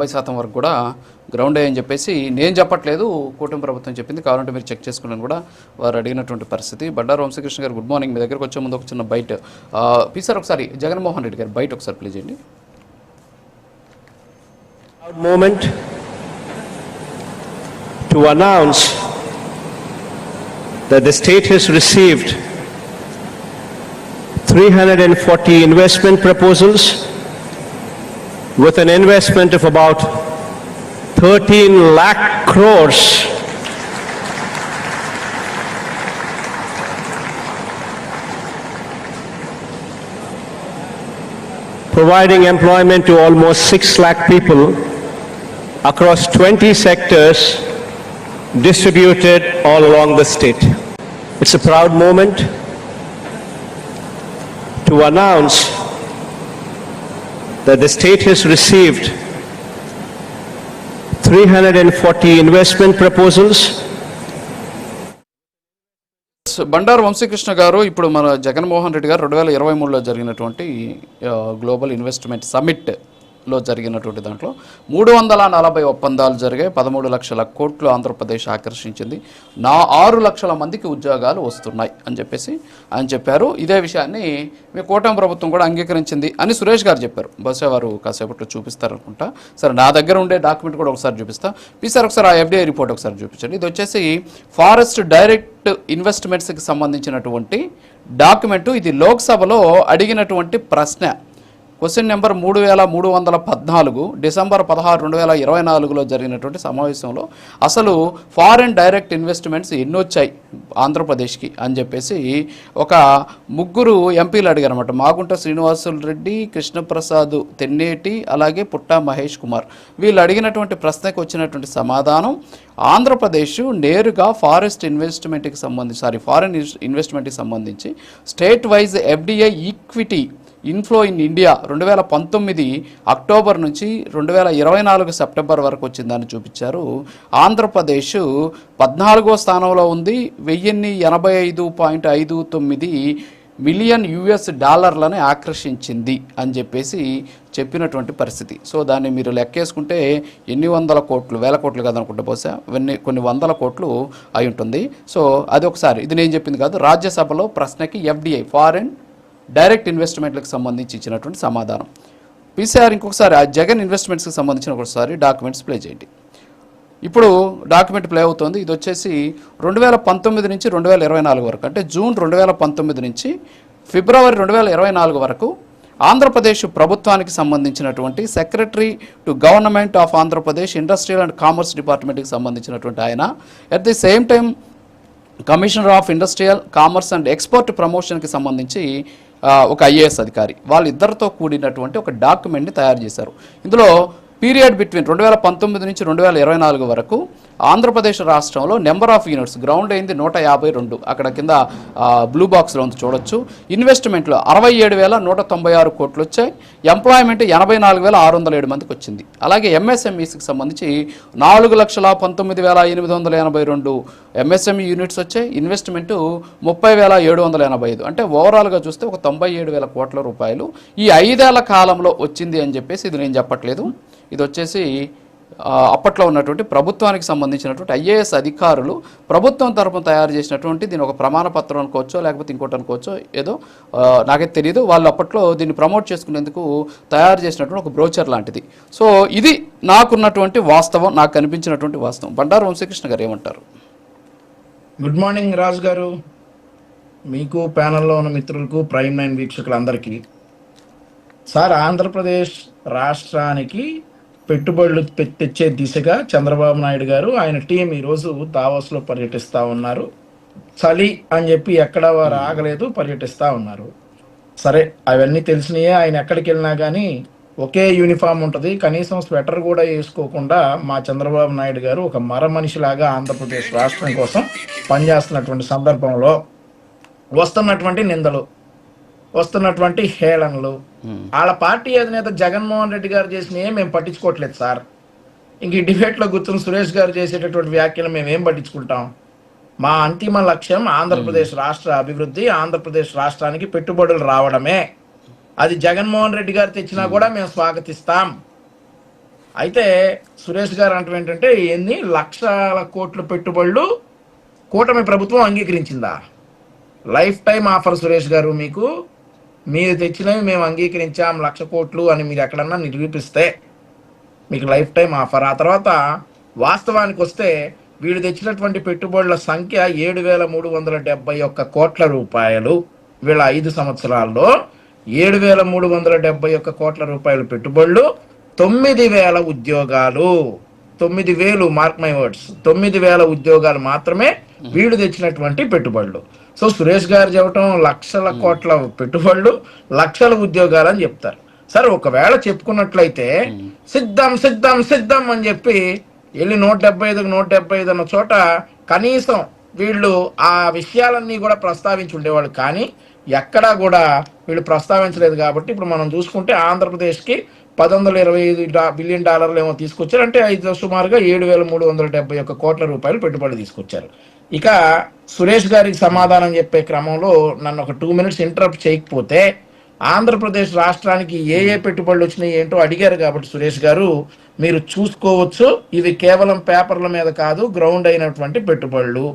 50% వరకు కూడా గ్రౌండ్ అని చెప్పేసి నేను చెప్పట్లేదు, కూటమి ప్రభుత్వం చెప్పింది. కావాలంటే మీరు చెక్ చేసుకున్నాను కూడా వారు అడిగినటువంటి పరిస్థితి. బండారు వంశీకృష్ణ గారు గుడ్ మార్నింగ్. మీ దగ్గరకు వచ్చే ముందు ఒక చిన్న బయట ప్లీజ్ సార్ ఒకసారి జగన్మోహన్ రెడ్డి గారు బయట ఒకసారి ప్లీజ్ చేయండి. Moment to announce that the state has received 340 investment proposals with an investment of about 13 lakh crores providing employment to almost 6 lakh people across 20 sectors distributed all along the state. It's a proud moment to announce that the state has received 340 investment proposals. Bandaru Vamsikrishna గారు, ఇప్పుడు మన జగన్మోహన్ రెడ్డి గారు 2023లో జరిగినటువంటి global investment సమిట్లో జరిగినటువంటి దాంట్లో 340 ఒప్పందాలు జరిగాయి. 13 లక్షల కోట్లు ఆంధ్రప్రదేశ్ ఆకర్షించింది. 6 లక్షల మందికి ఉద్యోగాలు వస్తున్నాయి అని చెప్పేసి ఆయన చెప్పారు. ఇదే విషయాన్ని మీ కూటమి ప్రభుత్వం కూడా అంగీకరించింది అని సురేష్ గారు చెప్పారు. బహుశా వారు కాసేపట్లో చూపిస్తారనుకుంటా. సరే, నా దగ్గర ఉండే డాక్యుమెంట్ కూడా ఒకసారి చూపిస్తా. ప్లీజ్ సార్ ఒకసారి ఆ ఎఫ్డిఐ రిపోర్ట్ ఒకసారి చూపించండి. ఇది వచ్చేసి ఫారెస్ట్ డైరెక్ట్ ఇన్వెస్ట్మెంట్స్కి సంబంధించినటువంటి డాక్యుమెంటు. ఇది లోక్సభలో అడిగినటువంటి ప్రశ్న. క్వశ్చన్ నెంబర్ 3314 డిసెంబర్ 16, 2024లో జరిగినటువంటి సమావేశంలో అసలు ఫారెన్ డైరెక్ట్ ఇన్వెస్ట్మెంట్స్ ఎన్ని వచ్చాయి ఆంధ్రప్రదేశ్కి అని చెప్పేసి ఒక 3 ఎంపీలు అడిగారు అనమాట. మాగుంట శ్రీనివాసులు రెడ్డి, కృష్ణప్రసాద్ తెన్నేటి, అలాగే పుట్టా మహేష్ కుమార్. వీళ్ళు అడిగినటువంటి ప్రశ్నకు వచ్చినటువంటి సమాధానం, ఆంధ్రప్రదేశ్ నేరుగా ఫారెన్ ఇన్వెస్ట్మెంట్కి సంబంధించి state wise FDI equity inflow in India 2019 October నుంచి 2024 సెప్టెంబర్ వరకు వచ్చిందని చూపించారు. ఆంధ్రప్రదేశ్ 14వ స్థానంలో ఉంది. 1085.59 మిలియన్ యుఎస్ డాలర్లను ఆకర్షించింది అని చెప్పేసి చెప్పినటువంటి పరిస్థితి. సో దాన్ని మీరు లెక్కేసుకుంటే ఎన్ని వందల కోట్లు, వేల కోట్లు కాదనుకుంటే బహుశా కొన్ని వందల కోట్లు అయి ఉంటుంది. సో అది ఒకసారి, ఇది నేను చెప్పింది కాదు, రాజ్యసభలో ప్రశ్నకి ఎఫ్డిఐ ఫారెన్ డైరెక్ట్ ఇన్వెస్ట్మెంట్లకు సంబంధించి ఇచ్చినటువంటి సమాధానం. పీసీఆర్ ఇంకొకసారి ఆ జగన్ ఇన్వెస్ట్మెంట్స్కి సంబంధించిన ఒకసారి డాక్యుమెంట్స్ ప్లే చేయండి. ఇప్పుడు డాక్యుమెంట్ ప్లే అవుతుంది. ఇది వచ్చేసి 2019 నుంచి 2024 వరకు, అంటే జూన్ 2019 నుంచి ఫిబ్రవరి 2024 వరకు ఆంధ్రప్రదేశ్ ప్రభుత్వానికి సంబంధించినటువంటి secretary to government of Andhra Pradesh industrial and commerce డిపార్ట్మెంట్కి సంబంధించినటువంటి ఆయన, at the same time commissioner of industrial commerce and export ప్రమోషన్కి సంబంధించి ఒక ఐఏఎస్ అధికారి, వాళ్ళిద్దరితో కూడినటువంటి ఒక డాక్యుమెంట్ని తయారు చేశారు. ఇందులో పీరియడ్ బిట్వీన్ 2019 నుంచి 2024 వరకు ఆంధ్రప్రదేశ్ రాష్ట్రంలో నెంబర్ ఆఫ్ యూనిట్స్ గ్రౌండ్ అయింది 152. అక్కడ కింద బ్లూ బాక్స్లో ఉంది చూడొచ్చు. ఇన్వెస్ట్మెంట్లో 67,196 కోట్లు వచ్చాయి. ఎంప్లాయ్మెంట్ 84,607 మందికి వచ్చింది. అలాగే ఎంఎస్ఎంఈస్కి సంబంధించి 4,19,882 ఎంఎస్ఎంఈ యూనిట్స్ వచ్చాయి. ఇన్వెస్ట్మెంటు 30,785. అంటే ఓవరాల్గా చూస్తే ఒక 97,000 కోట్ల రూపాయలు ఈ 5 ఏళ్ల కాలంలో వచ్చింది అని చెప్పేసి ఇది నేను చెప్పట్లేదు. ఇది వచ్చేసి అప్పట్లో ఉన్నటువంటి ప్రభుత్వానికి సంబంధించినటువంటి ఐఏఎస్ అధికారులు ప్రభుత్వం తరపున తయారు చేసినటువంటి దీని ఒక ప్రమాణ పత్రం అనుకోవచ్చో లేకపోతే ఇంకోటి అనుకోవచ్చో, ఏదో నాకైతే తెలియదు. వాళ్ళు అప్పట్లో దీన్ని ప్రమోట్ చేసుకునేందుకు తయారు చేసినటువంటి ఒక బ్రోచర్ లాంటిది. సో ఇది నాకున్నటువంటి వాస్తవం, నాకు కనిపించినటువంటి వాస్తవం. బండారు వంశీకృష్ణ గారు ఏమంటారు? గుడ్ మార్నింగ్ రాజు గారు, మీకు ప్యానెల్లో ఉన్న మిత్రులకు, ప్రైమ్ 9 వీక్షకులందరికీ. సార్, ఆంధ్రప్రదేశ్ రాష్ట్రానికి పెట్టుబడులు తెచ్చే దిశగా చంద్రబాబు నాయుడు గారు ఆయన టీం ఈరోజు దావోస్లో పర్యటిస్తూ ఉన్నారు. చలి అని చెప్పి ఎక్కడ వారు ఆగలేదు, పర్యటిస్తూ ఉన్నారు. సరే, అవన్నీ తెలిసినాయే. ఆయన ఎక్కడికి వెళ్ళినా కానీ ఒకే యూనిఫామ్ ఉంటుంది, కనీసం స్వెటర్ కూడా వేసుకోకుండా మా చంద్రబాబు నాయుడు గారు ఒక మర మనిషిలాగా ఆంధ్రప్రదేశ్ రాష్ట్రం కోసం పనిచేస్తున్నటువంటి సందర్భంలో వస్తున్నటువంటి నిందలు, వస్తున్నటువంటి హేళనలు, వాళ్ళ పార్టీ అధినేత జగన్మోహన్ రెడ్డి గారు చేసినవి మేము పట్టించుకోవట్లేదు సార్. ఇంక ఈ డిబేట్లో కూర్చుని సురేష్ గారు చేసేటటువంటి వ్యాఖ్యలు మేమేం పట్టించుకుంటాం? మా అంతిమ లక్ష్యం ఆంధ్రప్రదేశ్ రాష్ట్ర అభివృద్ధి, ఆంధ్రప్రదేశ్ రాష్ట్రానికి పెట్టుబడులు రావడమే. అది జగన్మోహన్ రెడ్డి గారు తెచ్చినా కూడా మేము స్వాగతిస్తాం. అయితే సురేష్ గారు అంటే ఏంటంటే ఎన్ని లక్షల కోట్ల పెట్టుబడులు కూటమి ప్రభుత్వం అంగీకరించిందా? లైఫ్ టైం ఆఫర్ సురేష్ గారు, మీకు మీరు తెచ్చినవి మేము అంగీకరించాం 1,00,000 కోట్లు అని మీరు ఎక్కడన్నా నిరూపిస్తే మీకు లైఫ్ టైం ఆఫర్. ఆ తర్వాత వాస్తవానికి వస్తే వీళ్ళు తెచ్చినటువంటి పెట్టుబడుల సంఖ్య 7,371 కోట్ల రూపాయలు. వీళ్ళ 5 సంవత్సరాల్లో 7,371 కోట్ల రూపాయల పెట్టుబడులు, 9,000 ఉద్యోగాలు. 9,000, మార్క్ మై వర్డ్స్, 9,000 ఉద్యోగాలు మాత్రమే వీళ్ళు తెచ్చినటువంటి పెట్టుబడులు. సో సురేష్ గారు చెప్పటం లక్షల కోట్ల పెట్టుబడులు, లక్షల ఉద్యోగాలు అని చెప్తారు. సరే, ఒకవేళ చెప్పుకున్నట్లయితే సిద్ధం సిద్ధం సిద్ధం అని చెప్పి వెళ్ళి 175 అన్న చోట కనీసం వీళ్ళు ఆ విషయాలన్నీ కూడా ప్రస్తావించి ఉండేవాళ్ళు. కానీ ఎక్కడా కూడా వీళ్ళు ప్రస్తావించలేదు. కాబట్టి ఇప్పుడు మనం చూసుకుంటే ఆంధ్రప్రదేశ్కి 1,125 బిలియన్ డాలర్లు ఏమో తీసుకొచ్చారు. అంటే సుమారుగా 7,371 కోట్ల రూపాయలు పెట్టుబడి తీసుకొచ్చారు. ఇక సురేష్ గారికి సమాధానం చెప్పే క్రమంలో నన్ను ఒక 2 minutes ఇంటరప్ట్ చేయకపోతే, ఆంధ్రప్రదేశ్ రాష్ట్రానికి ఏ పెట్టుబడులు వచ్చినాయి ఏంటో అడిగారు. కాబట్టి సురేష్ గారు మీరు చూసుకోవచ్చు, ఇవి కేవలం పేపర్ల మీద కాదు, గ్రౌండ్ అయినటువంటి పెట్టుబడులు.